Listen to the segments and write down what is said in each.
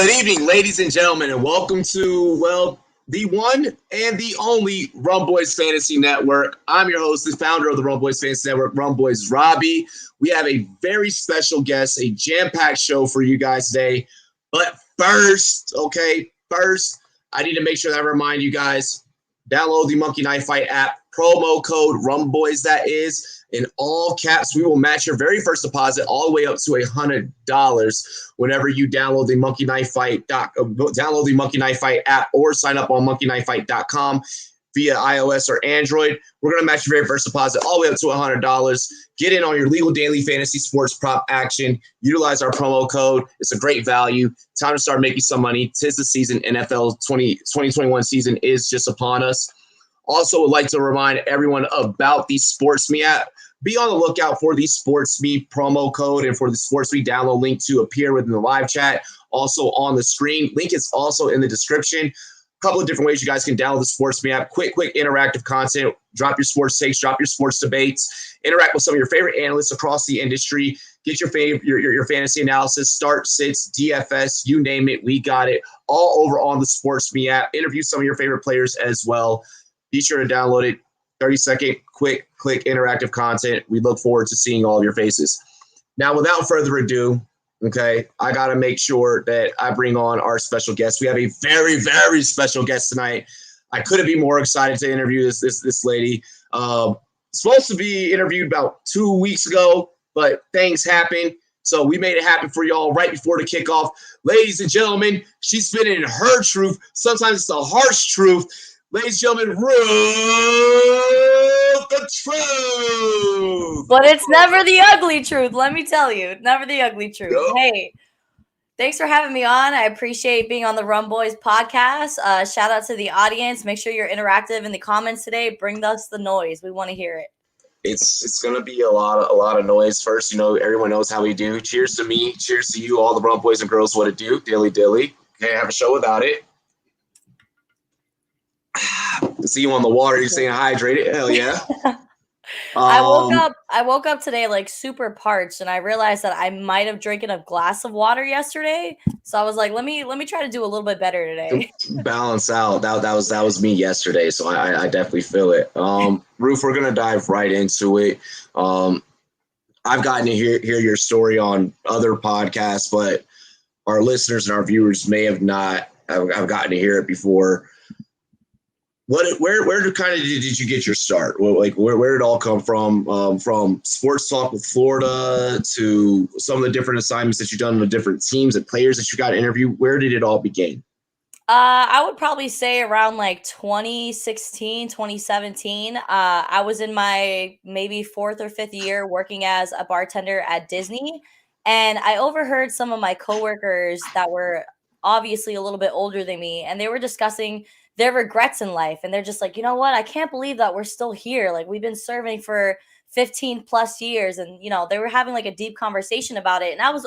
Good evening, ladies and gentlemen, and welcome to, the one and the only Rumboyz Fantasy Network. I'm your host, the founder of the Rumboyz Fantasy Network, Rumboyz Robbie. We have a very special guest, a jam-packed show for you guys today. But first, I need to make sure that I remind you guys, download the Monkey Knife Fight app, promo code Rumboyz, that is, in all caps. We will match your very first deposit all the way up to $100 whenever you download the Monkey Knife Fight app or sign up on monkeyknifefight.com via iOS or Android. We're going to match your very first deposit all the way up to $100. Get in on your legal daily fantasy sports prop action. Utilize our promo code. It's a great value. Time to start making some money. 'Tis the season. NFL 2021 season is just upon us. Also, would like to remind everyone about the SportsMe app. Be on the lookout for the SportsMe promo code and for the SportsMe download link to appear within the live chat. Also on the screen. Link is also in the description. A couple of different ways you guys can download the SportsMe app. Quick interactive content. Drop your sports takes. Drop your sports debates. Interact with some of your favorite analysts across the industry. Get your fantasy analysis. Start, sits, DFS, you name it. We got it all over on the SportsMe app. Interview some of your favorite players as well. Be sure to download it. 30-second, quick interactive content. We look forward to seeing all of your faces. Now, without further ado, I got to make sure that I bring on our special guest. We have a very, very special guest tonight. I couldn't be more excited to interview this lady. Supposed to be interviewed about 2 weeks ago, but things happened. So we made it happen for y'all right before the kickoff. Ladies and gentlemen, she's spitting her truth. Sometimes it's the harsh truth. Ladies and gentlemen, Ruth, the truth. But it's never the ugly truth, let me tell you. Never the ugly truth. Yep. Hey, thanks for having me on. I appreciate being on the Rumboyz podcast. Shout out to the audience. Make sure you're interactive in the comments today. Bring us the noise. We want to hear it. It's going to be a lot of noise. First, everyone knows how we do. Cheers to me. Cheers to you, all the Rumboyz and girls. What it do? Dilly dilly. Can't have a show without it. See you on the water. You're staying hydrated. Hell yeah. I woke up today like super parched, and I realized that I might have drinking a glass of water yesterday. So I was like, let me try to do a little bit better today. Balance out. That was me yesterday. So I definitely feel it. Ruth, we're gonna dive right into it. I've gotten to hear your story on other podcasts, but our listeners and our viewers may have not. I've gotten to hear it before. Where did you get your start? Where did it all come from sports talk with Florida to some of the different assignments that you've done with different teams and players that you got to interview? Where did it all begin? I would probably say around like 2016, 2017. I was in my maybe 4th or 5th year working as a bartender at Disney, and I overheard some of my coworkers that were obviously a little bit older than me, and they were discussing their regrets in life. And they're just like, you know what? I can't believe that we're still here. Like, we've been serving for 15 plus years. And, they were having like a deep conversation about it. And I was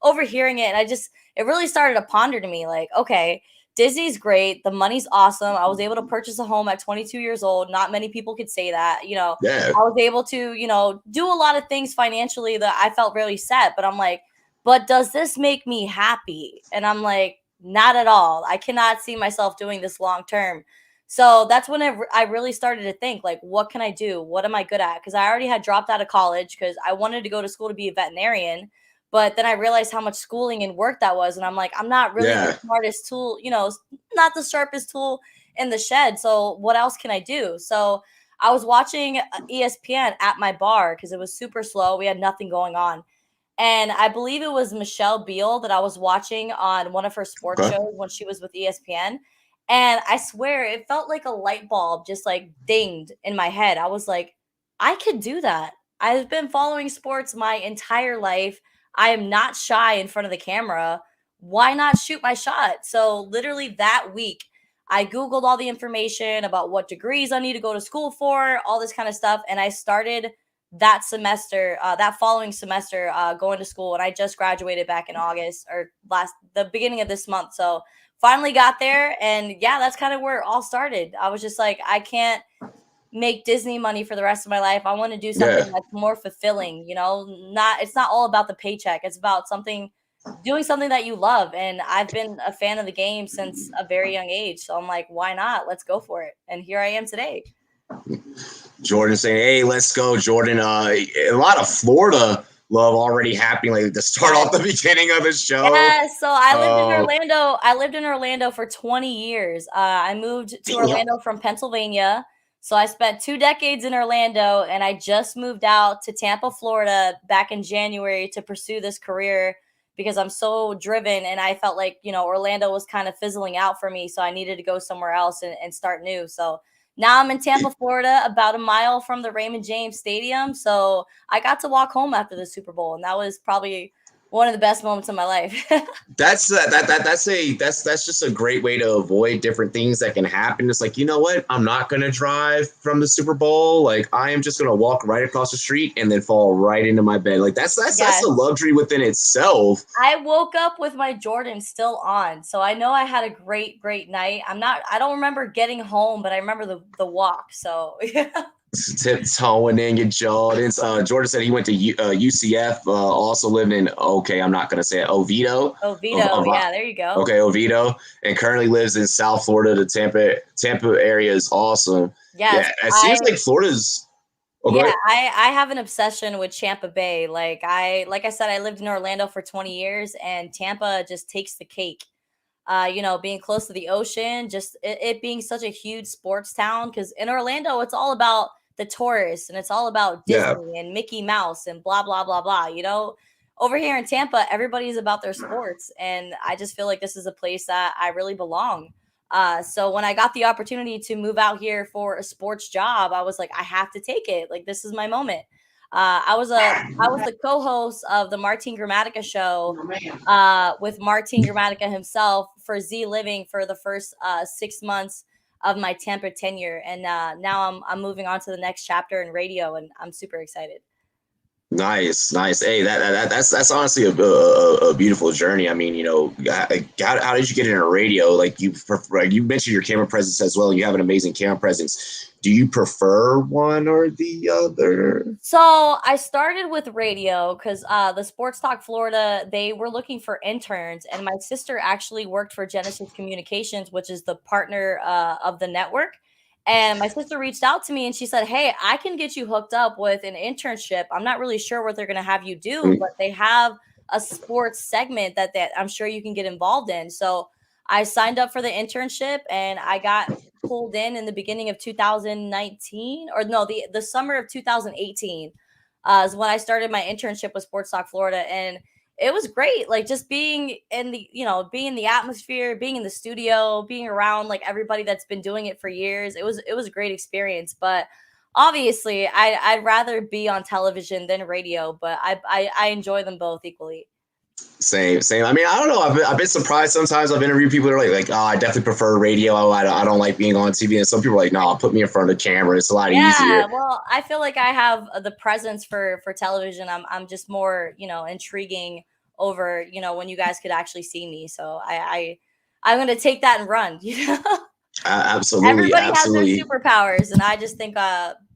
overhearing it. And it really started to ponder to me like, okay, Disney's great. The money's awesome. I was able to purchase a home at 22 years old. Not many people could say that, Yeah. I was able to, do a lot of things financially that I felt really set. But I'm like, but does this make me happy? And I'm like, not at all. I cannot see myself doing this long term. So that's when I really started to think, like, what can I do? What am I good at? Because I already had dropped out of college because I wanted to go to school to be a veterinarian. But then I realized how much schooling and work that was. And I'm like, I'm not really the smartest tool, not the sharpest tool in the shed. So what else can I do? So I was watching ESPN at my bar because it was super slow. We had nothing going on. And I believe it was Michelle Beal that I was watching on one of her sports shows when she was with ESPN. And I swear it felt like a light bulb just like dinged in my head. I was like, I could do that. I've been following sports my entire life. I am not shy in front of the camera. Why not shoot my shot? So literally that week, I Googled all the information about what degrees I need to go to school for, all this kind of stuff. And I started that following semester, going to school. And I just graduated back in August or the beginning of this month. So finally got there. And yeah, that's kind of where it all started. I was just like, I can't make Disney money for the rest of my life. I want to do something that's more fulfilling, it's not all about the paycheck. It's about something doing something that you love. And I've been a fan of the game since a very young age. So I'm like, why not? Let's go for it. And here I am today. Jordan saying, "Hey, let's go, Jordan." A lot of Florida love already happening, like to start off the beginning of the show. Yeah, so I lived in Orlando. I lived in Orlando for 20 years. I moved to Orlando from Pennsylvania. So I spent 2 decades in Orlando, and I just moved out to Tampa, Florida back in January to pursue this career because I'm so driven, and I felt like, Orlando was kind of fizzling out for me. So I needed to go somewhere else and start new. So now I'm in Tampa, Florida, about a mile from the Raymond James Stadium. So I got to walk home after the Super Bowl, and that was probably one of the best moments of my life. That's just a great way to avoid different things that can happen. It's like, you know what? I'm not going to drive from the Super Bowl. Like, I am just going to walk right across the street and then fall right into my bed. Like, that's a luxury within itself. I woke up with my Jordan still on. So I know I had a great, great night. I don't remember getting home, but I remember the walk. So Tiptoeing in your Jordans. Jordan said he went to UCF, also lived in, I'm not going to say it, Oviedo. Yeah, there you go. Okay, Oviedo, and currently lives in South Florida. The Tampa area is awesome. Yes, yeah, it seems like Florida's. I have an obsession with Tampa Bay. Like I said, I lived in Orlando for 20 years, and Tampa just takes the cake. Being close to the ocean, just it being such a huge sports town. Because in Orlando, it's all about the tourists, and it's all about Disney and Mickey Mouse and blah blah blah blah. Over here in Tampa, everybody's about their sports, and I just feel like this is a place that I really belong. So when I got the opportunity to move out here for a sports job, I was like, I have to take it. Like, this is my moment. I was the co-host of the Martin Gramatica show with Martin Gramatica himself for Z Living for the first 6 months of my Tampa tenure, and now I'm moving on to the next chapter in radio, and I'm super excited. Nice. Hey, that's honestly a beautiful journey. I mean, how did you get into radio? Like you mentioned your camera presence as well. You have an amazing camera presence. Do you prefer one or the other? So I started with radio because the Sports Talk Florida, they were looking for interns, and my sister actually worked for Genesis Communications, which is the partner of the network. And my sister reached out to me and she said, "Hey, I can get you hooked up with an internship. I'm not really sure what they're going to have you do, but they have a sports segment that I'm sure you can get involved in." So I signed up for the internship, and I got pulled in the beginning of 2019, or no, the summer of 2018 is when I started my internship with Sports Talk Florida. And it was great. Like, just being in the atmosphere, being in the studio, being around like everybody that's been doing it for years. It was a great experience. But obviously I'd rather be on television than radio, but I enjoy them both equally. Same. I mean, I don't know. I've been surprised sometimes. I've interviewed people that are like, "Oh, I definitely prefer radio. I don't like being on TV." And some people are like, "No, put me in front of the camera. It's a lot easier." Yeah, well, I feel like I have the presence for television. I'm just more, intriguing over, when you guys could actually see me. So I'm going to take that and run. Absolutely. Everybody has their superpowers, and I just think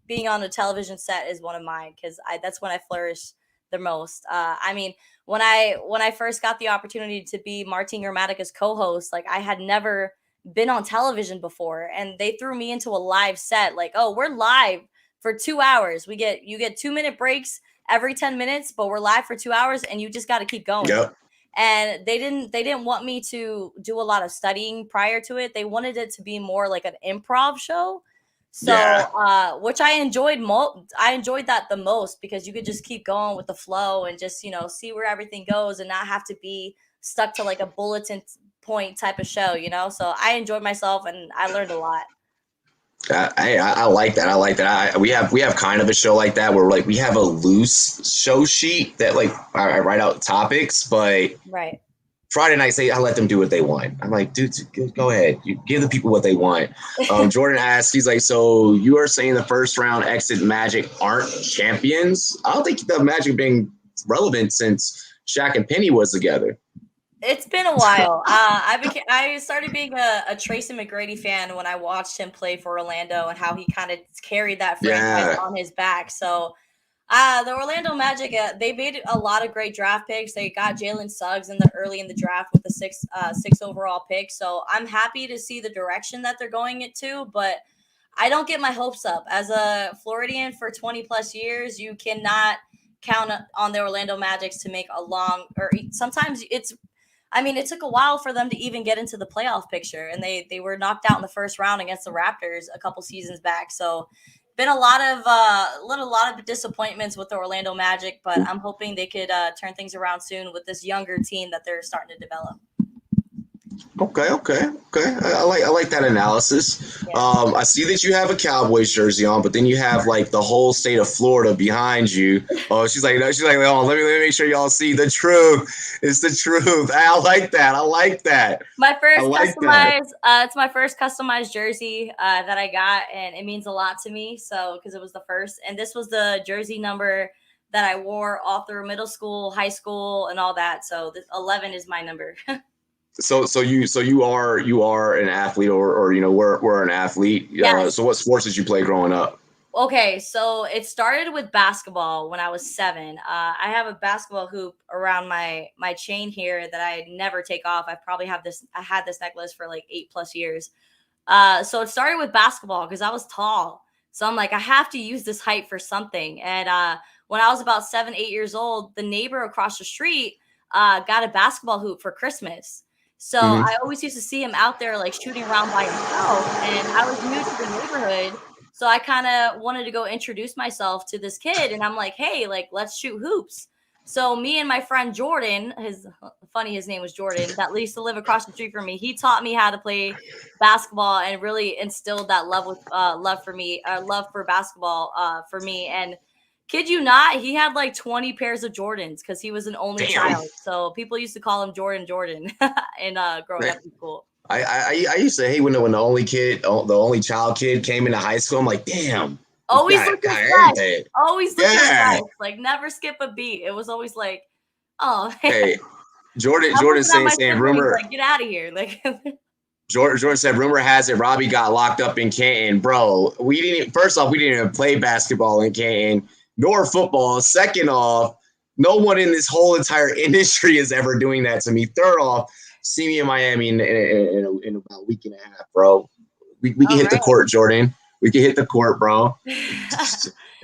being on a television set is one of mine because that's when I flourish the most. I mean, when I first got the opportunity to be Martin Gramatica's co-host, like, I had never been on television before, and they threw me into a live set. Like, "Oh, we're live for 2 hours. You get 2-minute breaks every 10 minutes, but we're live for 2 hours, and you just got to keep going." Yep. And they didn't want me to do a lot of studying prior to it. They wanted it to be more like an improv show. So, which I enjoyed I enjoyed that the most, because you could just keep going with the flow and just, see where everything goes and not have to be stuck to like a bulletin point type of show, So I enjoyed myself and I learned a lot. I like that. We have kind of a show like that where like we have a loose show sheet that like I write out topics, but right. Friday nights I let them do what they want. I'm like, dude, go ahead. You give the people what they want. Jordan asks, he's like, "So you are saying the first round exit Magic aren't champions?" I don't think the Magic being relevant since Shaq and Penny was together. It's been a while. I started being a Tracy McGrady fan when I watched him play for Orlando and how he kind of carried that franchise on his back. So The Orlando Magic, they made a lot of great draft picks. They got Jalen Suggs early in the draft with the six overall pick. So I'm happy to see the direction that they're going into, but I don't get my hopes up. As a Floridian for 20 plus years, you cannot count on the Orlando Magic to make a long, or sometimes it took a while for them to even get into the playoff picture, and they were knocked out in the first round against the Raptors a couple seasons back. So been a lot of disappointments with the Orlando Magic, but I'm hoping they could turn things around soon with this younger team that they're starting to develop. Okay. I like that analysis. Yeah. I see that you have a Cowboys jersey on, but then you have like the whole state of Florida behind you. Oh, she's like, oh, let me make sure y'all see the truth. It's the truth. I like that. My first it's my first customized jersey that I got, and it means a lot to me. So because it was the first, and this was the jersey number that I wore all through middle school, high school, and all that. So this 11 is my number. So you are an athlete, or we're an athlete. Yes. So what sports did you play growing up? Okay, so it started with basketball when I was 7. I have a basketball hoop around my chain here that I never take off. I had this necklace for like 8+ years. So it started with basketball because I was tall. So I'm like, I have to use this height for something. And when I was about 7, 8 years old, the neighbor across the street got a basketball hoop for Christmas. So I always used to see him out there like shooting around by himself, and I was new to the neighborhood. So I kind of wanted to go introduce myself to this kid, and I'm like, hey, like, let's shoot hoops. So me and my friend Jordan, his name was Jordan, that used to live across the street from me. He taught me how to play basketball and really instilled that love for basketball for me. And kid you not, he had like 20 pairs of Jordans because he was an only child. So people used to call him Jordan and growing up in school. I used to hate when the only child kid came into high school. I'm like, damn. Always looking fresh. Always looking fresh. Like never skip a beat. It was always like, oh, hey, Jordan saying rumor. Like, get out of here. Like Jordan said, rumor has it Robbie got locked up in Canton. Bro, we didn't even play basketball in Canton, nor football. Second off, no one in this whole entire industry is ever doing that to me. Third off, see me in Miami in about a week and a half, bro. We can hit the court, Jordan. We can hit the court, bro.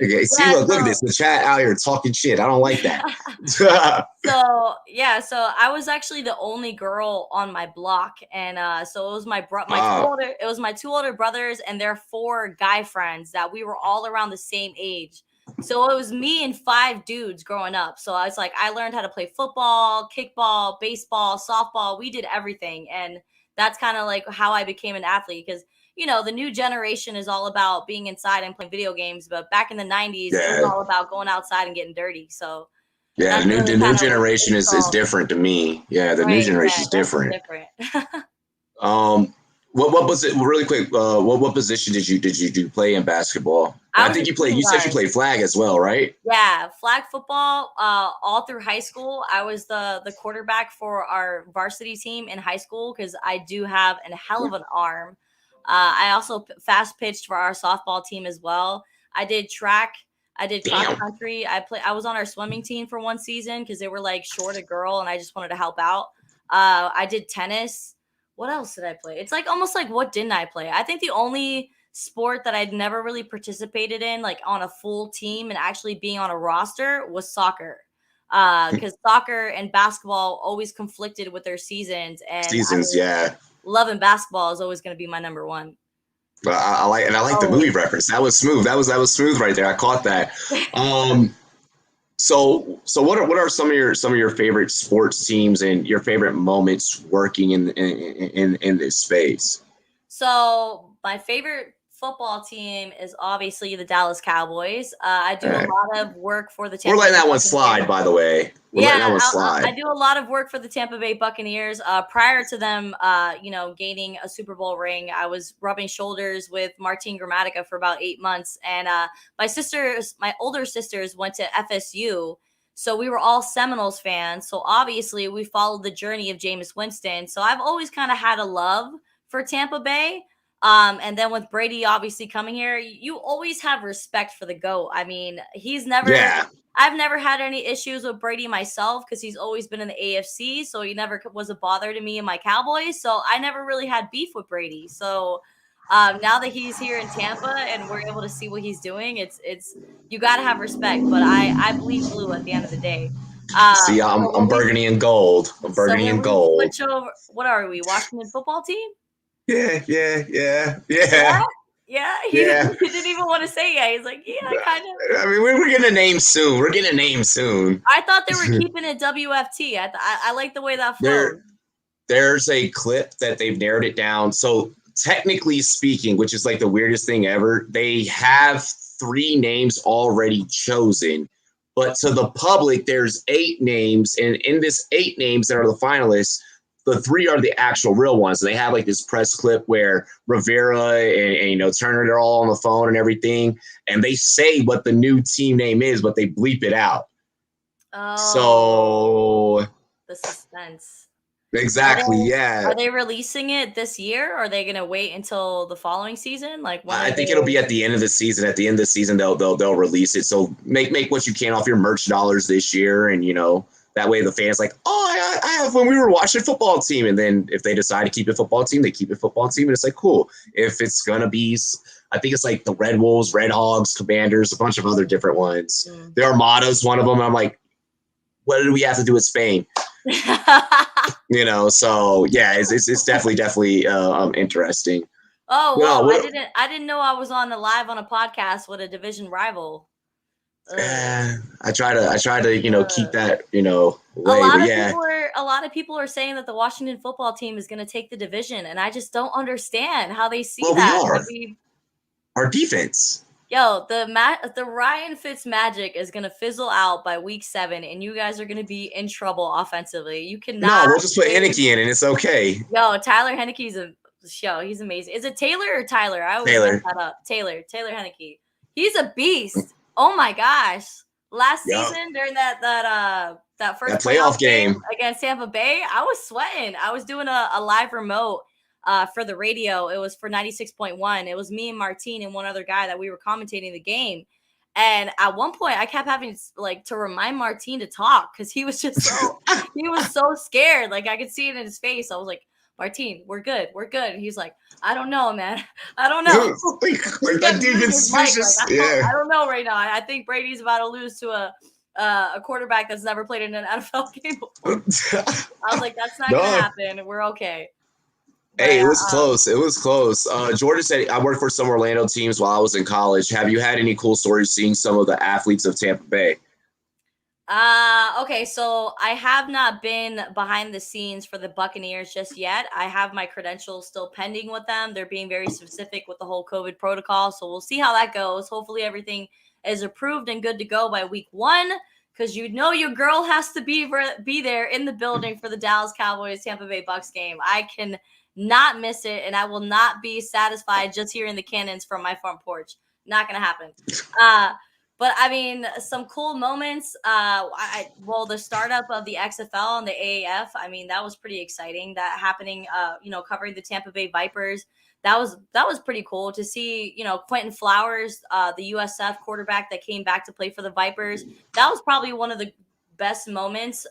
Okay, see, look at this. The chat out here talking shit. I don't like that. So I was actually the only girl on my block, and so it was my two older brothers and their 4 guy friends that we were all around the same age. So it was me and 5 dudes growing up. So I was like, I learned how to play football, kickball, baseball, softball. We did everything, and that's kind of like how I became an athlete because. The new generation is all about being inside and playing video games. But back in the 90s, it was all about going outside and getting dirty. So, the new generation is different to me. Yeah, the new generation is different. What was it really quick? What position did you play in basketball? I think you played. You said you played flag as well, right? Yeah, flag football. All through high school, I was the quarterback for our varsity team in high school because I do have a hell of an arm. I also fast pitched for our softball team as well. I did track. I did cross country. I was on our swimming team for one season because they were like short a girl and I just wanted to help out. I did tennis. What else did I play? It's like almost like what didn't I play? I think the only sport that I'd never really participated in, like on a full team and actually being on a roster, was soccer. Because soccer and basketball always conflicted with their seasons. Loving basketball is always going to be my number one. But I like the movie reference. That was smooth. That was smooth right there. I caught that. So what are some of your favorite sports teams and your favorite moments working in this space? So my favorite football team is obviously the Dallas Cowboys. I do a lot of work for the Tampa We're letting that one slide, by the way. I do a lot of work for the Tampa Bay Buccaneers. Prior to them, gaining a Super Bowl ring, I was rubbing shoulders with Martin Gramatica for about 8 months. And my older sisters went to FSU. So we were all Seminoles fans. So obviously we followed the journey of Jameis Winston. So I've always kind of had a love for Tampa Bay. And then with Brady obviously coming here, you always have respect for the GOAT. I mean, I've never had any issues with Brady myself because he's always been in the AFC, so he never was a bother to me and my Cowboys. So I never really had beef with Brady. So now that he's here in Tampa and we're able to see what he's doing, it's you got to have respect. But I bleed blue at the end of the day. See, I'm burgundy and gold. I'm burgundy and gold. Switch over. What are we? Washington football team? Yeah. He didn't even want to say yeah. He's like, yeah, kind of. I mean, we're getting a name soon. I thought they were keeping it WFT. I like the way that flowed. There's a clip that they've narrowed it down. So technically speaking, which is like the weirdest thing ever, they have 3 names already chosen. But to the public, there's 8 names. And in this 8 names that are the finalists, the 3 are the actual real ones. And they have like this press clip where Rivera and Turner, they're all on the phone and everything. And they say what the new team name is, but they bleep it out. Oh. So the suspense. Exactly. Are they releasing it this year? Or are they going to wait until the following season? Like, I think it'll be at the end of the season. At the end of the season, they'll release it. So make what you can off your merch dollars this year, and that way the fans like, oh, I have when we were watching football team, and then if they decide to keep it football team, they keep it football team, and it's like cool. If it's gonna be, I think it's like the Red Wolves, Red Hogs, Commanders, a bunch of other different ones. The Armada's one of them. And I'm like, what do we have to do with Spain? So yeah, it's definitely interesting. Oh well, I didn't know I was live on a podcast with a division rival. I try to keep that way. A lot of people are saying that the Washington football team is going to take the division, and I just don't understand how they see that. Our defense. Yo, the Ryan Fitz magic is going to fizzle out by week 7, and you guys are going to be in trouble offensively. You cannot. No, we'll just put Heineke in, and it's okay. Yo, Tyler Heineke's he's amazing. Is it Taylor or Tyler? I always mess that up. Taylor Heineke. He's a beast. Oh my gosh. Last season during that first playoff game against Tampa Bay, I was sweating. I was doing a live remote for the radio. It was for 96.1. It was me and Martine and one other guy that we were commentating the game. And at one point I kept having to remind Martine to talk because he was just he was so scared. Like I could see it in his face. I was like, Martine, we're good. And he's like, I don't know, man. I don't know. That dude gets suspicious. I don't know right now. I think Brady's about to lose to a quarterback that's never played in an NFL game before. I was like, that's not going to happen. We're okay. Hey, it was close. It was close. Jordan said, I worked for some Orlando teams while I was in college. Have you had any cool stories seeing some of the athletes of Tampa Bay? Okay, so I have not been behind the scenes for the Buccaneers just yet. I have my credentials still pending with them. They're being very specific with the whole COVID protocol, so we'll see how that goes. Hopefully everything is approved and good to go by week 1, because your girl has to be there in the building for the Dallas Cowboys Tampa Bay Bucks game. I can not miss it, and I will not be satisfied just hearing the cannons from my front porch. Not gonna happen. But I mean, some cool moments. The startup of the XFL and the AAF. I mean, that was pretty exciting. That happening. Covering the Tampa Bay Vipers. That was pretty cool to see. Quentin Flowers, the USF quarterback that came back to play for the Vipers. That was probably one of the best moments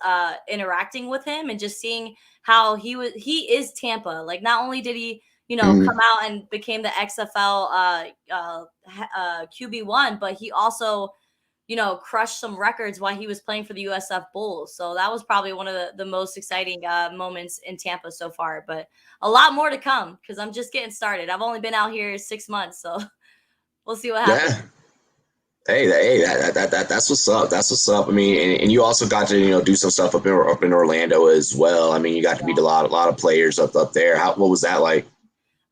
interacting with him and just seeing how he is Tampa. Like, not only did he come out and became the XFL QB1, but he also, crushed some records while he was playing for the USF Bulls. So that was probably one of the most exciting moments in Tampa so far, but a lot more to come because I'm just getting started. I've only been out here 6 months, so we'll see what happens. Yeah. Hey, that's what's up. That's what's up. I mean, and you also got to do some stuff up in Orlando as well. I mean, you got to meet a lot of players up there. What was that like?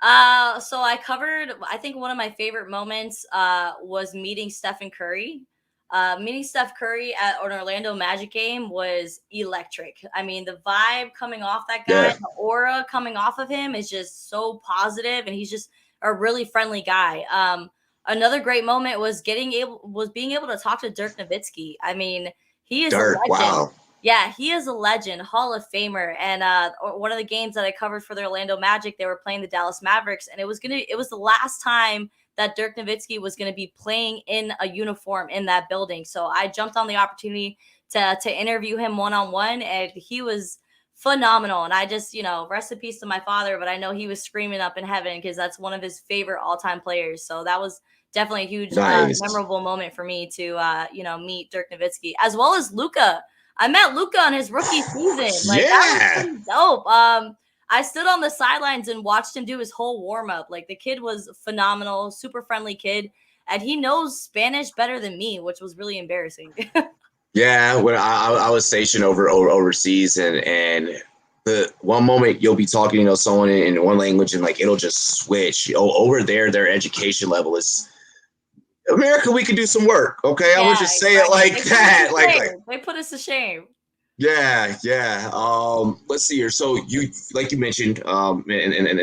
So I think one of my favorite moments was meeting Stephen Curry. Meeting Steph Curry at an Orlando Magic game was electric. I mean, the vibe coming off that guy, the aura coming off of him is just so positive, and he's just a really friendly guy. Another great moment was being able to talk to Dirk Nowitzki. I mean, he is Dirk, a legend. wow. Yeah, he is a legend, Hall of Famer. And one of the games that I covered for the Orlando Magic, they were playing the Dallas Mavericks, and it was the last time that Dirk Nowitzki was gonna be playing in a uniform in that building. So I jumped on the opportunity to interview him one-on-one, and he was phenomenal. And I just, rest in peace to my father, but I know he was screaming up in heaven because that's one of his favorite all-time players. So that was definitely a huge Nice. memorable moment for me to meet Dirk Nowitzki, as well as Luka. I met Luka on his rookie season. Like, that was pretty dope. I stood on the sidelines and watched him do his whole warm up. Like, the kid was phenomenal, super friendly kid, and he knows Spanish better than me, which was really embarrassing. Yeah, when I was stationed overseas, and the one moment you'll be talking, someone in one language, and like it'll just switch. Over there, their education level is. America, we can do some work, okay? I would just say it like that. Like they put us to shame. Yeah. Let's see here. So you, like you mentioned, in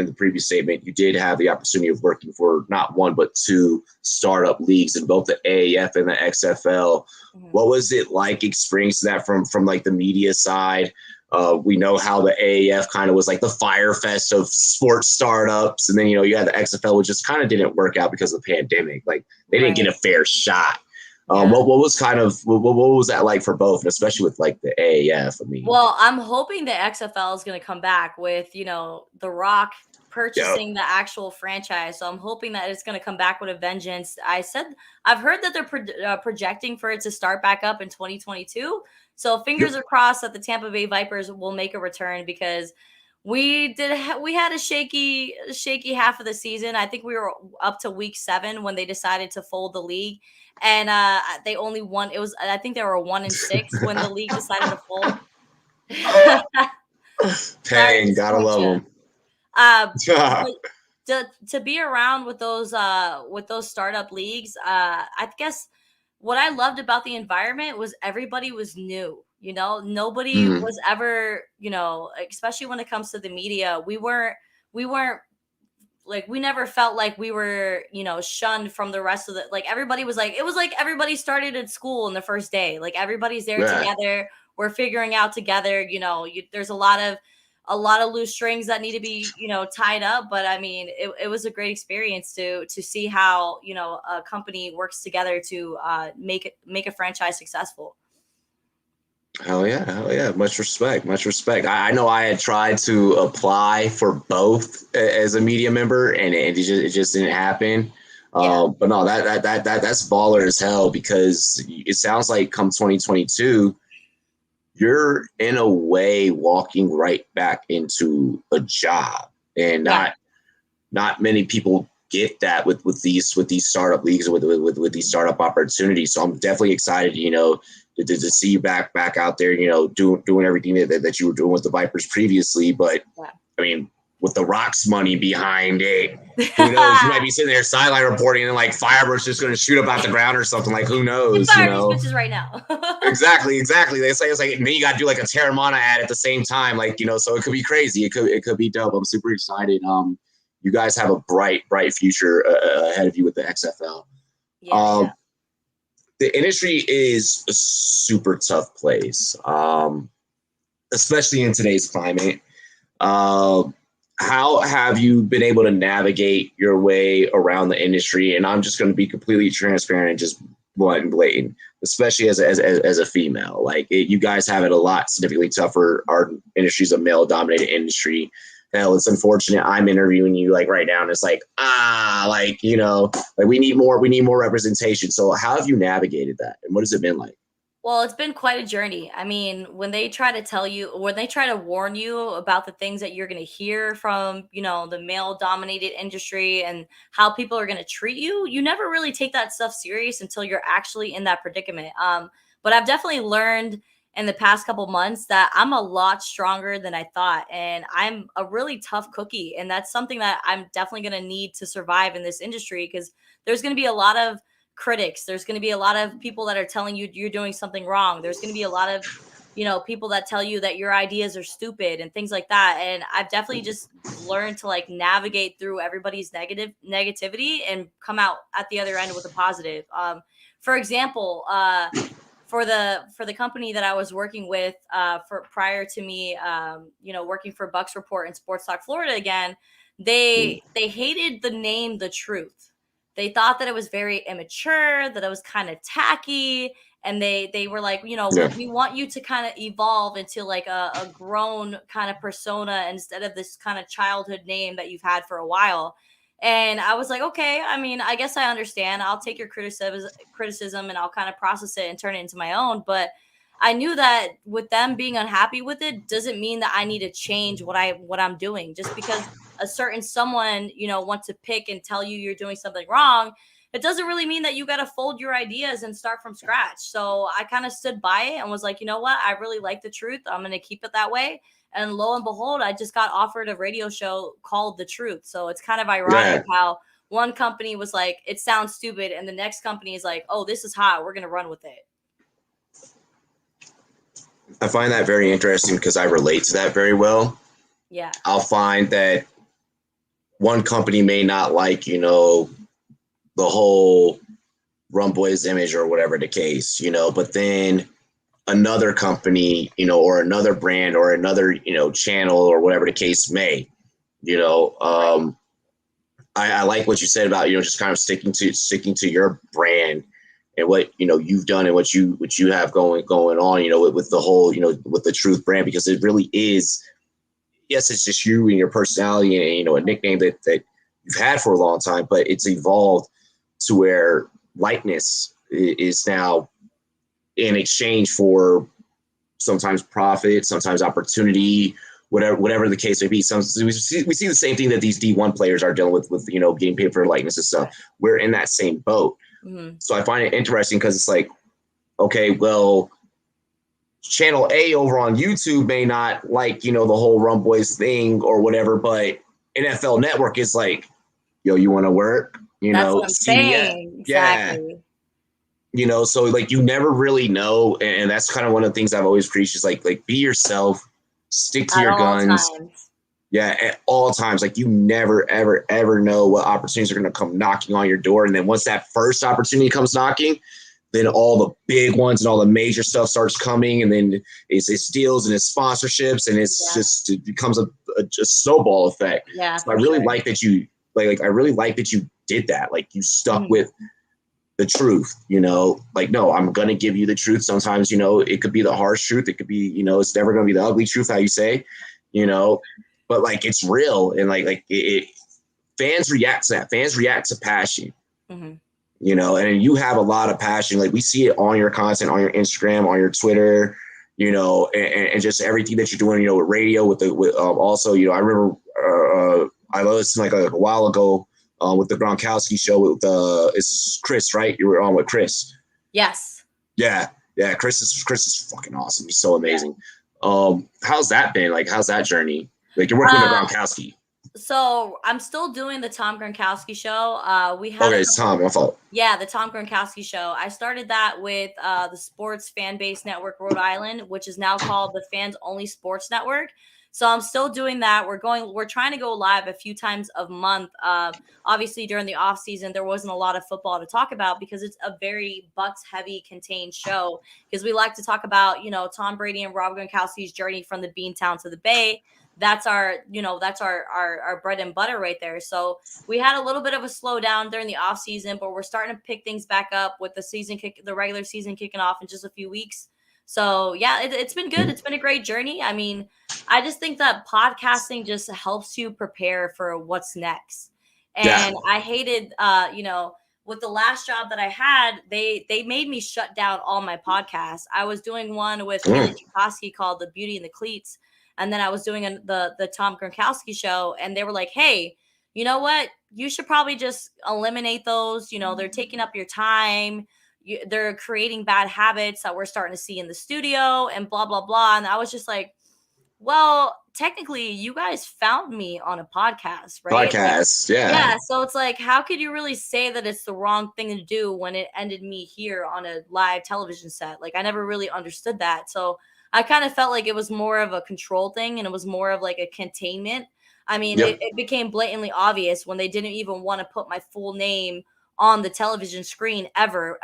the previous statement, you did have the opportunity of working for not one but two startup leagues in both the AAF and the XFL. Mm-hmm. What was it like experiencing that from like the media side? We know how the AAF kind of was like the Fire Fest of sports startups. And then, you had the XFL, which just kind of didn't work out because of the pandemic. Like they didn't get a fair shot. What was what was that like for both, and especially with like the AAF? I mean, well, I'm hoping the XFL is going to come back with, The Rock purchasing the actual franchise. So I'm hoping that it's going to come back with a vengeance. I've heard that they're projecting for it to start back up in 2022. So fingers are crossed that the Tampa Bay Vipers will make a return, because we had a shaky half of the season. I think we were up to week 7 when they decided to fold the league, and they only won. I think they were 1-6 when the league decided to fold. Dang, gotta love them. To be around with those startup leagues, I guess what I loved about the environment was everybody was new. Nobody was ever, especially when it comes to the media, we weren't like, we never felt like we were, shunned from the rest of the, like, everybody was like, it was like everybody started at school in the first day. Like, everybody's there together. We're figuring out together, there's a lot of loose strings that need to be, tied up. But I mean, it was a great experience to see how, a company works together to make a franchise successful. Hell yeah. Much respect. I know I had tried to apply for both as a media member, and it just didn't happen. But no, that's baller as hell, because it sounds like come 2022, you're in a way walking right back into a job, and not many people get that with these startup leagues, with these startup opportunities. So I'm definitely excited, to see you back out there, doing everything that you were doing with the Vipers previously. But I mean, with the Rock's money behind it, who knows? You might be sitting there sideline reporting, and like fireworks just going to shoot up out the ground or something. Like, who knows? Fire these bitches right now. Exactly. They say it's like, and then you got to do like a Terramana ad at the same time, like, so it could be crazy. It could be dope. I'm super excited. You guys have a bright future ahead of you with the XFL. Yeah. The industry is a super tough place, especially in today's climate. How have you been able to navigate your way around the industry? And I'm just going to be completely transparent and just blunt and blatant, especially as a female. Like, you guys have it a lot significantly tougher. Our industry is a male-dominated industry. Hell, it's unfortunate I'm interviewing you like right now, and it's like, we need more representation. So how have you navigated that, and what has it been like? Well, it's been quite a journey. I mean, when they try to warn you about the things that you're going to hear from, the male-dominated industry and how people are going to treat you, you never really take that stuff serious until you're actually in that predicament. But I've definitely learned in the past couple months that I'm a lot stronger than I thought, and I'm a really tough cookie. And that's something that I'm definitely going to need to survive in this industry, because there's going to be a lot of critics. There's going to be a lot of people that are telling you you're doing something wrong. There's going to be a lot of, people that tell you that your ideas are stupid and things like that. And I've definitely just learned to like navigate through everybody's negativity and come out at the other end with a positive. For example, for the company that I was working with for prior to me, working for Bucks Report and Sports Talk Florida again, they hated the name The Truth. They thought that it was very immature, that it was kind of tacky. And they were like, we want you to kind of evolve into like a grown kind of persona instead of this kind of childhood name that you've had for a while. And I was like, okay, I mean, I guess I understand. I'll take your criticism and I'll kind of process it and turn it into my own. But I knew that with them being unhappy with it doesn't mean that I need to change what I'm doing. Just because a certain someone, wants to pick and tell you you're doing something wrong, it doesn't really mean that you got to fold your ideas and start from scratch. So I kind of stood by it and was like, you know what? I really like The Truth. I'm going to keep it that way. And lo and behold, I just got offered a radio show called The Truth. So it's kind of ironic how one company was like, it sounds stupid. And the next company is like, oh, this is hot. We're going to run with it. I find that very interesting because I relate to that very well. Yeah. I'll find that one company may not like, the whole Rumboyz image or whatever the case, but then another company, or another brand or another, channel or whatever the case may, I like what you said about, just kind of sticking to your brand and what, you've done and what you have going on, with the whole, with the Truth brand, because it really is, yes, it's just you and your personality and, a nickname that you've had for a long time, but it's evolved to where likeness is now in exchange for sometimes profit, sometimes opportunity, whatever the case may be. We see the same thing that these D1 players are dealing with getting paid for likeness and stuff. We're in that same boat. Mm-hmm. So I find it interesting because it's like, okay, well, Channel A over on YouTube may not like, the whole Rumboyz thing or whatever, but NFL Network is like, yo, you want to work? That's what I'm saying. Exactly. Yeah. So like you never really know. And that's kind of one of the things I've always preached is like be yourself, stick to your guns. Yeah, at all times. Like you never, ever, ever know what opportunities are going to come knocking on your door. And then once that first opportunity comes knocking, then all the big ones and all the major stuff starts coming. And then it's deals and it's sponsorships and it becomes a snowball effect. Yeah. So I really like that you I really like that you did that. Like you stuck with the truth, like, no, I'm going to give you the truth. Sometimes, it could be the harsh truth. It could be, it's never going to be the ugly truth, how you say, but like, it's real. And fans react to that. Fans react to passion, and you have a lot of passion. Like we see it on your content, on your Instagram, on your Twitter, and just everything that you're doing, with radio, also, I remember, I listened like a while ago with the Gronkowski show with it's Chris, right? You were on with Chris. Yes. Yeah. Chris is fucking awesome. He's so amazing. Yeah. How's that been? Like, how's that journey? Like you're working with Gronkowski. So I'm still doing the Tom Gronkowski show. It's Tom, my fault. Yeah, the Tom Gronkowski show. I started that with the Sports Fan Base Network Rhode Island, which is now called the Fans Only Sports Network. So I'm still doing that. We're trying to go live a few times a month. Obviously, during the off season, there wasn't a lot of football to talk about because it's a very Bucks heavy contained show. Because we like to talk about, Tom Brady and Rob Gronkowski's journey from the Beantown to the Bay. That's our bread and butter right there. So we had a little bit of a slowdown during the off season, but we're starting to pick things back up with the regular season kicking off in just a few weeks. So yeah, it's been good. It's been a great journey. I mean, I just think that podcasting just helps you prepare for what's next. And I hated, with the last job that I had, they made me shut down all my podcasts. I was doing one with Kaylee Chikoski called The Beauty and the Cleats. And then I was doing the Tom Gronkowski show. And they were like, hey, you know what? You should probably just eliminate those. They're taking up your time. They're creating bad habits that we're starting to see in the studio and blah, blah, blah. And I was just like, well, technically, you guys found me on a podcast, right? Yeah. So it's like, how could you really say that it's the wrong thing to do when it ended me here on a live television set? Like, I never really understood that. So I kind of felt like it was more of a control thing and it was more of like a containment. I mean, it became blatantly obvious when they didn't even want to put my full name on the television screen ever.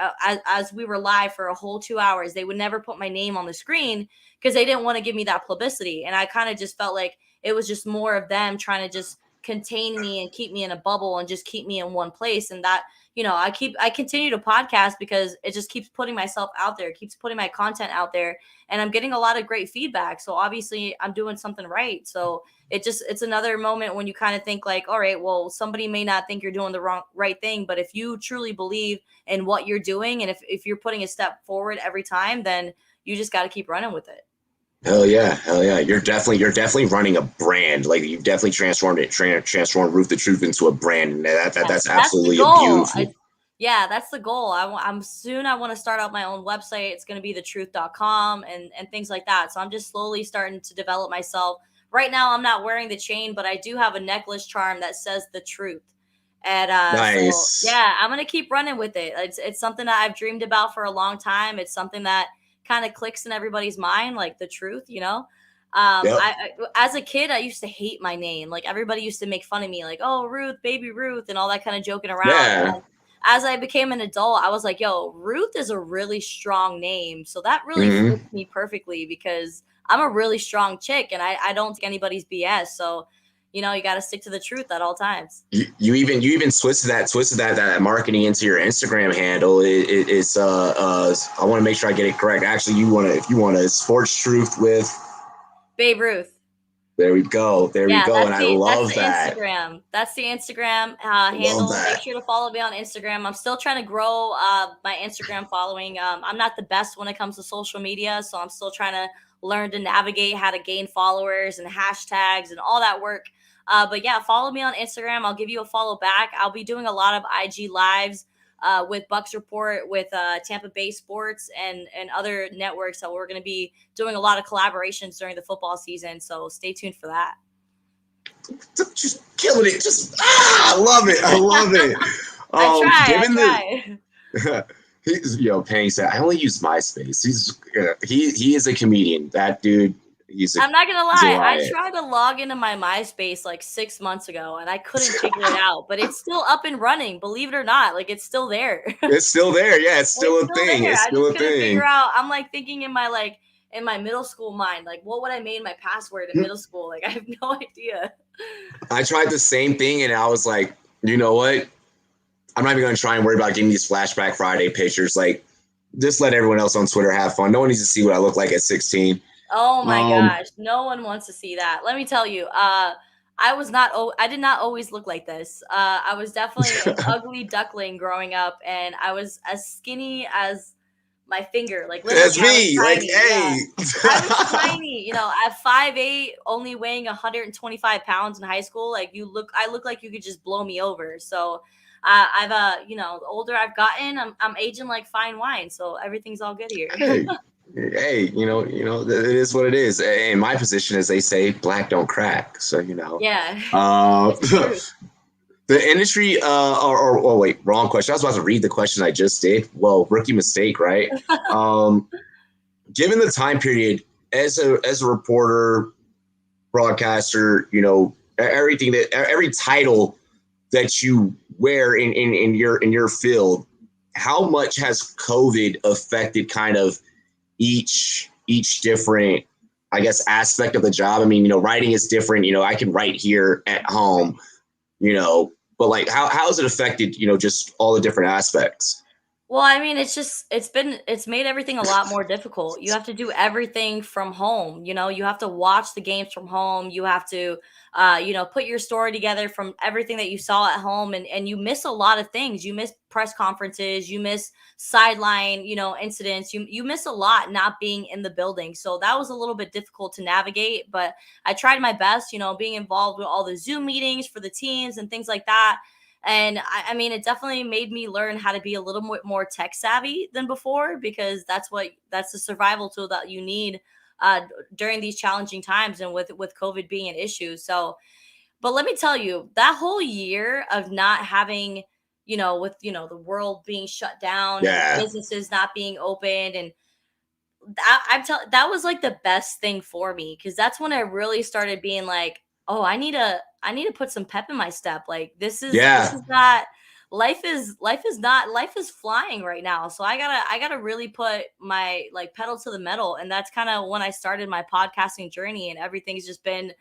As we were live for a whole 2 hours, they would never put my name on the screen because they didn't want to give me that publicity. And I kind of just felt like it was just more of them trying to just contain me and keep me in a bubble and just keep me in one place. And that, I continue to podcast because it just keeps putting myself out there, keeps putting my content out there, and I'm getting a lot of great feedback. So obviously I'm doing something right. So it's another moment when you kind of think like, all right, well, somebody may not think you're doing the right thing, but if you truly believe in what you're doing, and if you're putting a step forward every time, then you just got to keep running with it. Hell yeah. You're definitely running a brand. Like, you've definitely transformed Ruth the Truth into a brand. And that's absolutely beautiful. That's the goal. I want to start out my own website. It's going to be thetruth.com and things like that. So I'm just slowly starting to develop myself. Right now, I'm not wearing the chain, but I do have a necklace charm that says the truth. And nice. So, yeah, I'm going to keep running with it. It's something that I've dreamed about for a long time. It's something that kind of clicks in everybody's mind, like the truth, Yep. I as a kid, I used to hate my name. Like, everybody used to make fun of me, like, oh, Ruth, baby Ruth, and all that kind of joking around. Yeah. And as I became an adult, I was like, yo, Ruth is a really strong name. So that really fits me perfectly because I'm a really strong chick and I don't take anybody's BS. So, you got to stick to the truth at all times. You even twisted that marketing into your Instagram handle. It's I want to make sure I get it correct. Actually, if you want to sports truth with Babe Ruth. There we go. And I love that. Instagram. That's the Instagram handle. Make sure to follow me on Instagram. I'm still trying to grow my Instagram following. I'm not the best when it comes to social media, so I'm still trying to learn to navigate how to gain followers and hashtags and all that work. But yeah, follow me on Instagram. I'll give you a follow back. I'll be doing a lot of IG lives with Bucks Report, with Tampa Bay Sports and other networks. So we're going to be doing a lot of collaborations during the football season. So stay tuned for that. Just killing it. I love it. I try. Penny said, I only use MySpace. He is a comedian. That dude. I'm not gonna lie. I tried to log into my MySpace like 6 months ago, and I couldn't figure it out. But it's still up and running. Believe it or not, like it's still there. It's still there. Yeah, it's still a thing. It's still a thing. Figure out. I'm like thinking in my middle school mind, like what would I made my password in middle school? Like I have no idea. I tried the same thing, and I was like, you know what? I'm not even gonna try and worry about getting these Flashback Friday pictures. Like, just let everyone else on Twitter have fun. No one needs to see what I look like at 16. Oh my gosh, no one wants to see that. Let me tell you, I did not always look like this. I was definitely an ugly duckling growing up, and I was as skinny as my finger. Like, that's me. Like, hey. I was tiny, at 5'8", only weighing 125 pounds in high school. Like, I look like you could just blow me over. So the older I've gotten, I'm aging like fine wine. So everything's all good here. Hey, it is what it is. In my position, as they say, black don't crack. So, Yeah. The industry, wait, wrong question. I was about to read the question I just did. Well, rookie mistake, right? Given the time period as a reporter, broadcaster, every title that you wear in your field, how much has COVID affected kind of each different, I guess, aspect of the job? I mean, writing is different. I can write here at home, but like, how has it affected, just all the different aspects? Well, I mean, it's made everything a lot more difficult. You have to do everything from home. You have to watch the games from home. You have to, put your story together from everything that you saw at home. And you miss a lot of things. You miss press conferences. You miss sideline, incidents. You miss a lot not being in the building. So that was a little bit difficult to navigate. But I tried my best, being involved with all the Zoom meetings for the teams and things like that. And I mean, it definitely made me learn how to be a little more tech savvy than before, because that's the survival tool that you need during these challenging times and with COVID being an issue. So, but let me tell you, that whole year of not having, with, the world being shut down, yeah, and businesses not being opened, and that was like the best thing for me, because that's when I really started being like, oh, I need to put some pep in my step. Like, this is not life is flying right now. So I gotta really put my like pedal to the metal. And that's kind of when I started my podcasting journey, and everything's just been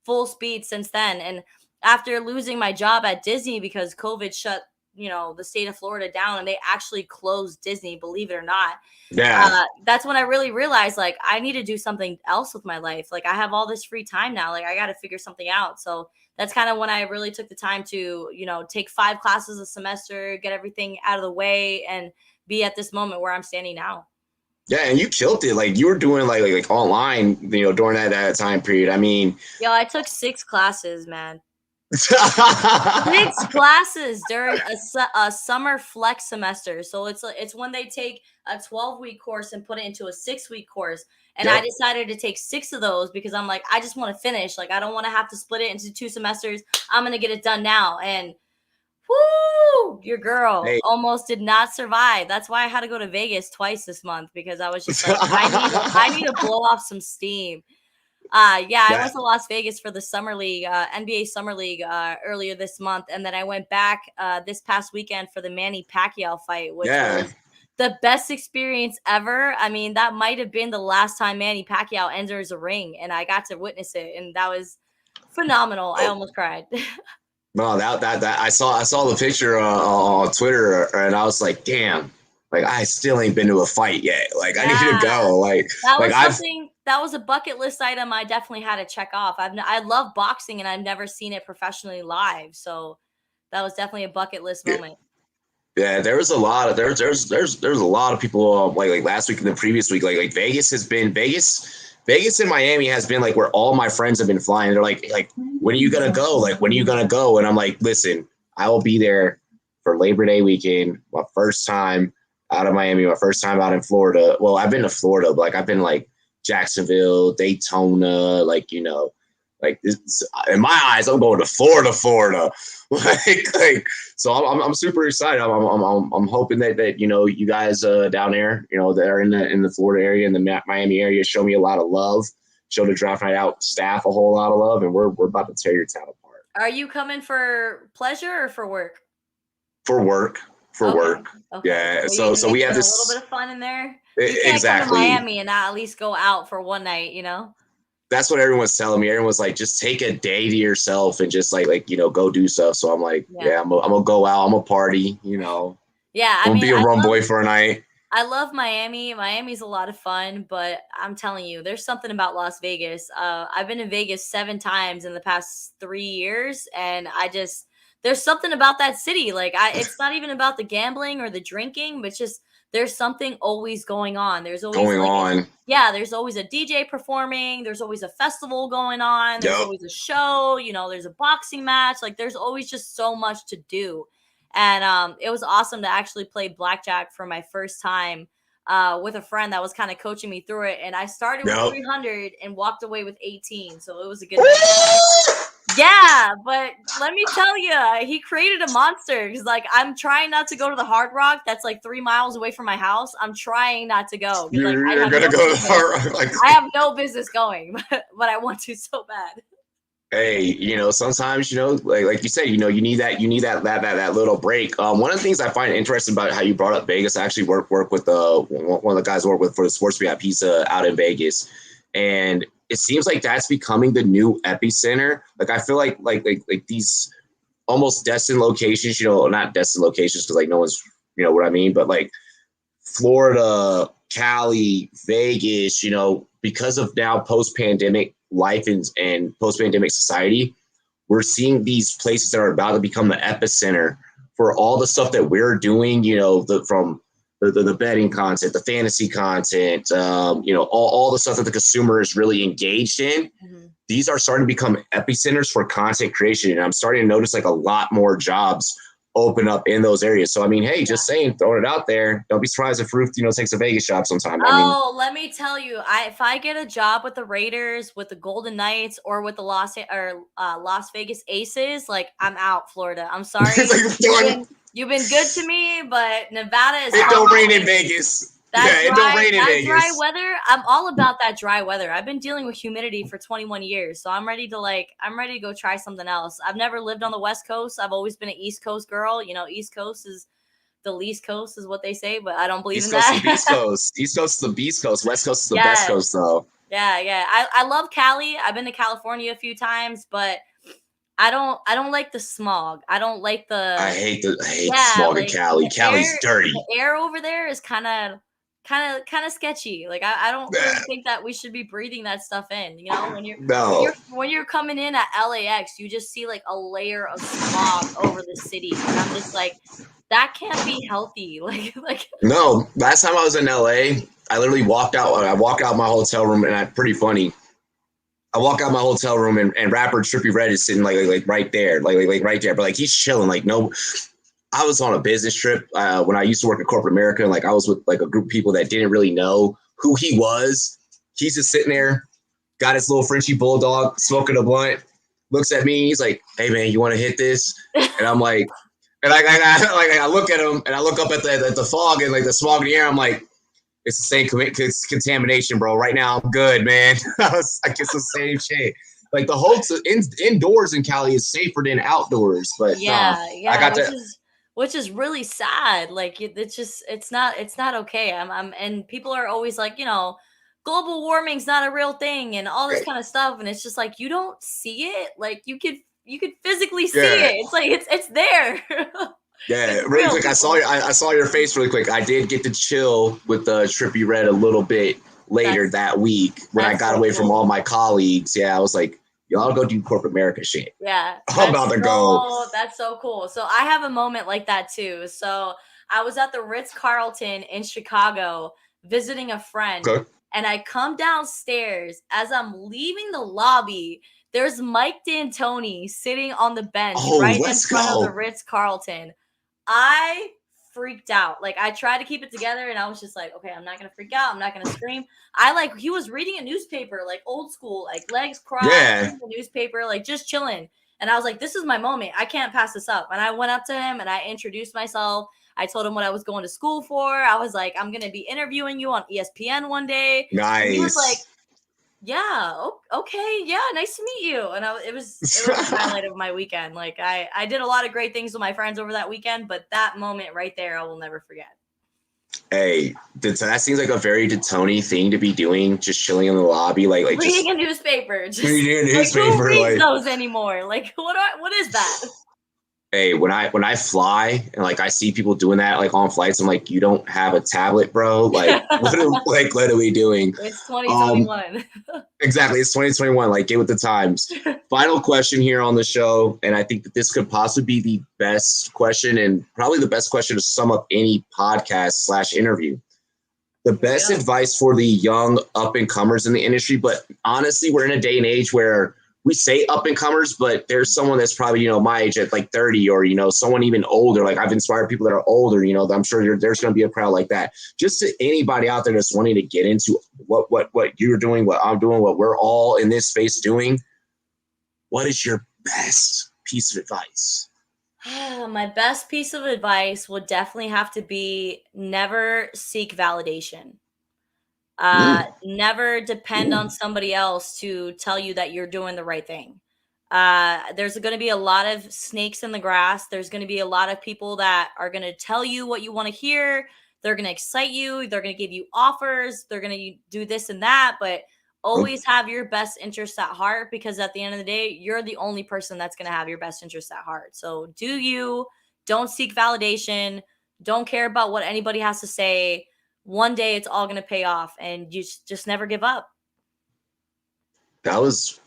full speed since then. And after losing my job at Disney because COVID shut, the state of Florida down, and they actually closed Disney, believe it or not. Yeah. That's when I really realized, like, I need to do something else with my life. Like, I have all this free time now. Like, I got to figure something out. So that's kind of when I really took the time to, take 5 classes a semester, get everything out of the way, and be at this moment where I'm standing now. Yeah, and you killed it. Like, you were doing like online, during that time period. I mean, I took 6 classes, man. 6 classes during a summer flex semester. So it's when they take a 12-week course and put it into a 6-week course. And I decided to take 6 of those because I'm like, I just want to finish. Like, I don't want to have to split it into 2 semesters. I'm going to get it done now. And whoo, your girl almost did not survive. That's why I had to go to Vegas twice this month, because I was just like, I need to blow off some steam. I went to Las Vegas for the summer league, NBA summer league, earlier this month. And then I went back this past weekend for the Manny Pacquiao fight, which was the best experience ever. I mean, that might have been the last time Manny Pacquiao enters a ring, and I got to witness it, and that was phenomenal. I almost cried. No, that I saw the picture on Twitter, and I was like, damn, like, I still ain't been to a fight yet. Like, I need to go. Like, that was a bucket list item I definitely had to check off. I love boxing, and I've never seen it professionally live, so that was definitely a bucket list moment. Yeah, there's a lot of a lot of people like last week and the previous week. Like Vegas and Miami has been like where all my friends have been flying. They're like, when are you gonna go? Like, when are you gonna go? And I'm like, listen, I will be there for Labor Day weekend. My first time out of Miami, my first time out in Florida. Well, I've been to Florida, but like I've been like Jacksonville, Daytona, like this, in my eyes, I'm going to Florida. So I'm super excited. I'm hoping that you guys down there, that are in the Florida area and the Miami area, show me a lot of love, show the Draft Night Out staff a whole lot of love, and we're about to tear your town apart. Are you coming for pleasure or for work? For work. Okay. Yeah. So we have this a little bit of fun in there. You can't come to Miami and not at least go out for one night, That's what everyone's telling me. Everyone's like, just take a day to yourself and just like go do stuff. So I'm like, I'm gonna go out. I'm gonna party. Yeah, I'm gonna be a rum boy for a night. I love Miami. Miami's a lot of fun, but I'm telling you, there's something about Las Vegas. I've been to Vegas 7 times in the past 3 years, and there's something about that city. Like, it's not even about the gambling or the drinking, but just there's something always going on. There's always there's always a DJ performing. There's always a festival going on. There's always a show. There's a boxing match. Like, there's always just so much to do. And it was awesome to actually play blackjack for my first time with a friend that was kind of coaching me through it. And I started with 300 and walked away with 18. So it was a good night. Yeah, but let me tell you, he created a monster. Because, like, I'm trying not to go to the Hard Rock. That's like 3 miles away from my house. I'm trying not to go. You're going to go to the Hard Rock. I have no business going, but I want to so bad. Hey, sometimes, like you said, you need that little break. One of the things I find interesting about how you brought up Vegas, I actually work with one of the guys I work with for the SportsMe at Pizza out in Vegas. And it seems like that's becoming the new epicenter. Like, I feel like these almost destined locations, not destined locations because like no one's, what I mean, but like Florida, Cali, Vegas, because of now post-pandemic life and post-pandemic society, we're seeing these places that are about to become the epicenter for all the stuff that we're doing, from the betting content, the fantasy content, all the stuff that the consumer is really engaged in. Mm-hmm. These are starting to become epicenters for content creation. And I'm starting to notice like a lot more jobs open up in those areas. So, I mean, hey, just saying, throwing it out there. Don't be surprised if Ruth, takes a Vegas job sometime. Let me tell you, if I get a job with the Raiders, with the Golden Knights, or with the Las Vegas Aces, like, I'm out, Florida. I'm sorry. You've been good to me, but Nevada is. It don't rain in Vegas. It don't rain in Vegas. Dry weather, I'm all about that dry weather. I've been dealing with humidity for 21 years, so I'm ready to go try something else. I've never lived on the West Coast. I've always been an East Coast girl. You know, East Coast is the least coast is what they say, but I don't believe in that. East Coast is the East Coast. East Coast is the Beast Coast. West Coast is the best coast, though. Yeah. I love Cali. I've been to California a few times, but I don't like the smog. I don't like the. I hate smog in Cali. Cali's dirty. The air over there is kind of sketchy. Like I don't really think that we should be breathing that stuff in. You know, when you're coming in at LAX, you just see like a layer of smog over the city, and I'm just like, that can't be healthy. Like. No, last time I was in LA, I literally walked out. I walked out my hotel room, and pretty funny. I walk out my hotel room and rapper Trippie Redd is sitting like right there, like right there. But like he's chilling. Like no, I was on a business trip when I used to work at corporate America, and like I was with like a group of people that didn't really know who he was. He's just sitting there, got his little Frenchie bulldog, smoking a blunt. Looks at me, he's like, "Hey man, you want to hit this?" And I'm like, and I look at him and I look up at the fog and like the smog in the air. I'm like, it's the same contamination, bro. Right now, I'm good, man. It's the same shit. Like the whole indoors in Cali is safer than outdoors, but I got which is really sad. Like it's not okay. And people are always like, you know, global warming's not a real thing and all this kind of stuff. And it's just like, you don't see it. Like you could physically see it. It's like it's there. Yeah, really quick. I saw your face really quick. I did get to chill with Trippie Redd a little bit later that week when I got away from all my colleagues. Yeah, I was like, y'all go do corporate America shit. Yeah, I'm about to go. That's so cool. So I have a moment like that too. So I was at the Ritz-Carlton in Chicago visiting a friend, and I come downstairs. As I'm leaving the lobby, there's Mike D'Antoni sitting on the bench right in front of the Ritz-Carlton. I freaked out. Like I tried to keep it together and I was just like, okay, I'm not going to freak out. I'm not going to scream. He was reading a newspaper, like old school, like legs crossed, reading the newspaper, like just chilling. And I was like, this is my moment. I can't pass this up. And I went up to him and I introduced myself. I told him what I was going to school for. I was like, I'm going to be interviewing you on ESPN one day. Nice. And he was like, yeah, okay, yeah, nice to meet you. And it was the highlight of my weekend. Like I did a lot of great things with my friends over that weekend, but that moment right there, I will never forget. Hey, that seems like a very D'Antoni thing to be doing, just chilling in the lobby, like reading a newspaper. Reading a newspaper. Who reads those anymore? Like what is that? Hey, when I fly and like I see people doing that like on flights, I'm like, you don't have a tablet, bro. Like what are we doing? It's 2021. Exactly, it's 2021. Like get with the times. Final question here on the show, and I think that this could possibly be the best question and probably the best question to sum up any podcast / interview. The best advice for the young up and comers in the industry, but honestly, we're in a day and age where we say up and comers, but there's someone that's probably, you know, my age at like 30 or, you know, someone even older. Like I've inspired people that are older, you know, I'm sure there's going to be a crowd like that. Just to anybody out there that's wanting to get into what you're doing, what I'm doing, what we're all in this space doing. What is your best piece of advice? My best piece of advice would definitely have to be never seek validation. Never depend on somebody else to tell you that you're doing the right thing. There's going to be a lot of snakes in the grass. There's going to be a lot of people that are going to tell you what you want to hear. They're going to excite you. They're going to give you offers. They're going to do this and that, but always have your best interests at heart, because at the end of the day, you're the only person that's going to have your best interests at heart. So don't seek validation. Don't care about what anybody has to say. One day it's all going to pay off, and you just never give up. That was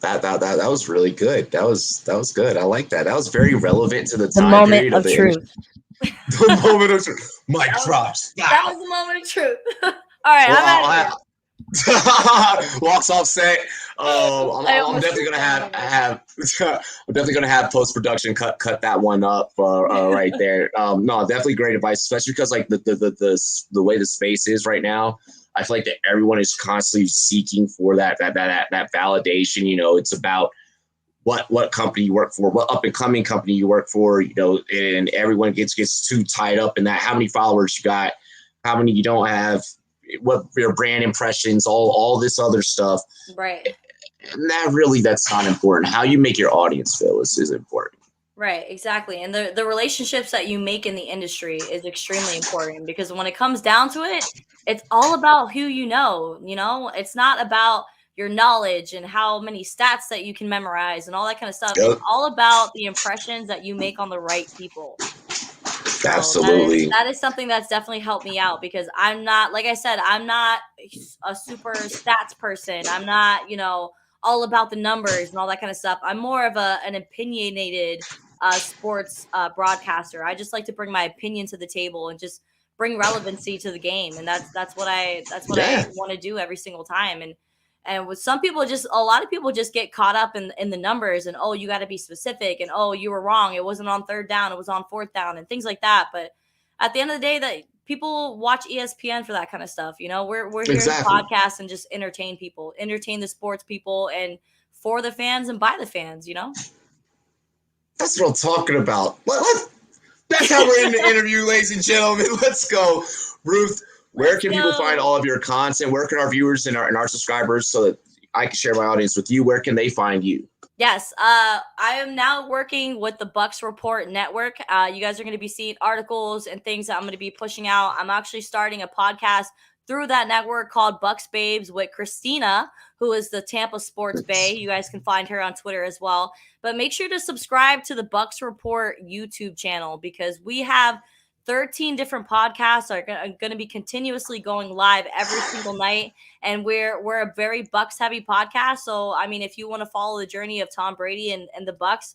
really good. That was good. I like that. That was very relevant to the time moment period of truth. The moment of truth. Mic drops. That was the moment of truth. All right, I'm out of here. Walks off set. I'm definitely gonna have I'm definitely gonna have post production cut that one up right there. No, definitely great advice, especially because like the way the space is right now. I feel like that everyone is constantly seeking for that validation. You know, it's about what company you work for, what up and coming company you work for. You know, and everyone gets too tied up in that. How many followers you got, how many you don't have. what your brand impressions, all this other stuff. Right. And that's not important. How you make your audience feel is important. Right, exactly. And the relationships that you make in the industry is extremely important, because when it comes down to it, it's all about who you know, it's not about your knowledge and how many stats that you can memorize and all that kind of stuff. Yep. It's all about the impressions that you make on the right people. So Absolutely. that is something that's definitely helped me out, because I'm not, like I said, I'm not a super stats person. I'm not, all about the numbers and all that kind of stuff. I'm more of an opinionated sports broadcaster. I just like to bring my opinion to the table and just bring relevancy to the game. And that's what I want to do every single time. And with some people, a lot of people just get caught up in the numbers and, oh, you got to be specific, and, oh, you were wrong, it wasn't on 3rd down, it was on 4th down, and things like that. But at the end of the day, that people watch ESPN for that kind of stuff. We're here to podcast and just entertain people, entertain the sports people, and for the fans and by the fans. That's what I'm talking about. That's how we're in the interview, ladies and gentlemen. Let's go. Ruth, where can people find all of your content? Where can our viewers and our subscribers, so that I can share my audience with you, where can they find you? Yes, I am now working with the Bucks Report Network. You guys are going to be seeing articles and things that I'm going to be pushing out. I'm actually starting a podcast through that network called Bucks Babes with Christina, who is the Tampa Sports Bay. You guys can find her on Twitter as well. But make sure to subscribe to the Bucks Report YouTube channel, because we have 13 different podcasts are going to be continuously going live every single night. And we're a very Bucks heavy podcast. So, I mean, if you want to follow the journey of Tom Brady and the Bucks,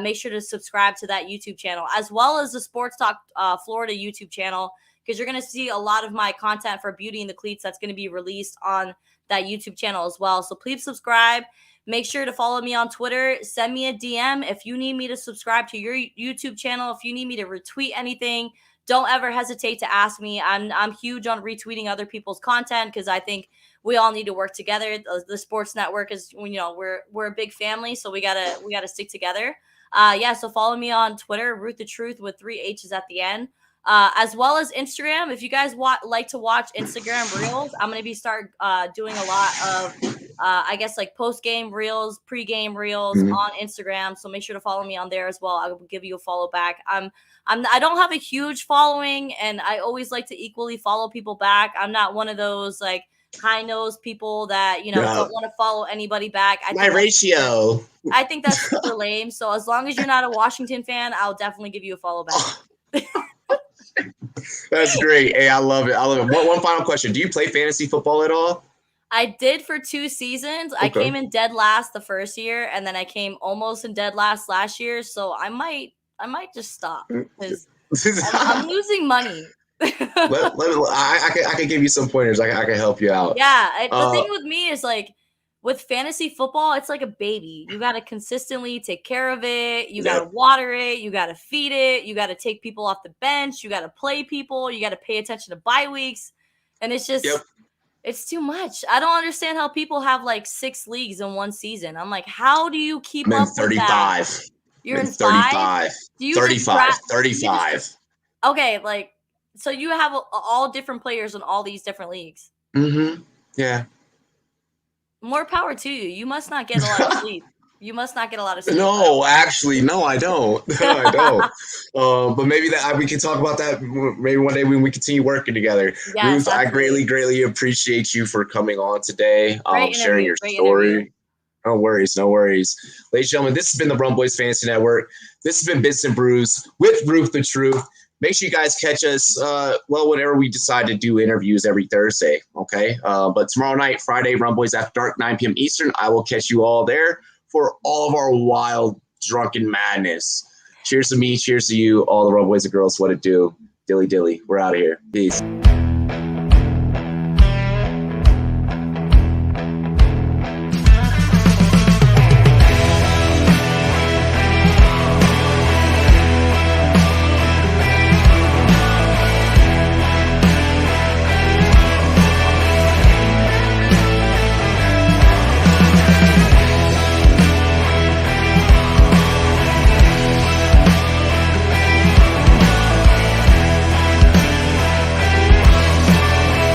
make sure to subscribe to that YouTube channel, as well as the Sports Talk Florida YouTube channel, because you're going to see a lot of my content for Beauty and the Cleats that's going to be released on that YouTube channel as well. So please subscribe. Make sure to follow me on Twitter. Send me a DM if you need me to subscribe to your YouTube channel. If you need me to retweet anything, don't ever hesitate to ask me. I'm huge on retweeting other people's content, because I think we all need to work together. The sports network is, we're a big family, so we gotta stick together. So follow me on Twitter, Ruth the Truth with 3 H's at the end. As well as Instagram. If you guys like to watch Instagram Reels, I'm going to be doing a lot of, like post-game Reels, pre-game Reels on Instagram. So make sure to follow me on there as well. I will give you a follow back. I don't have a huge following, and I always like to equally follow people back. I'm not one of those like high-nosed people that, don't want to follow anybody back. My ratio. I think that's super lame. So as long as you're not a Washington fan, I'll definitely give you a follow back. That's great. Hey, I love it. One final question. Do you play fantasy football at all? I did for 2 seasons. Okay. I came in dead last the first year, and then I came almost in dead last year. So I might just stop, because I'm losing money. I can give you some pointers. I can help you out. Yeah. The thing with me is, like, with fantasy football, it's like a baby. You got to consistently take care of it. You got to water it. You got to feed it. You got to take people off the bench. You got to play people. You got to pay attention to bye weeks. And it's just, it's too much. I don't understand how people have like 6 leagues in one season. I'm like, how do you keep up with 35. That? You're in 35. 35. Okay, like, so you have all different players in all these different leagues. Mm-hmm. Yeah. More power to you. You must not get a lot of sleep. No, actually, no, I don't. No, I don't. But maybe we can talk about that maybe one day when we continue working together. Yes, Ruth, I greatly appreciate you for coming on today, sharing your story. Interview. No worries. Ladies and gentlemen, this has been the Rumboyz Fantasy Network. This has been Business and Brews with Ruth the Truth. Make sure you guys catch us, whenever we decide to do interviews every Thursday, okay? But tomorrow night, Friday, Rumboyz After Dark, 9 p.m. Eastern, I will catch you all there for all of our wild, drunken madness. Cheers to me, cheers to you, all the Rumboyz and girls, what it do. Dilly dilly, we're out of here. Peace.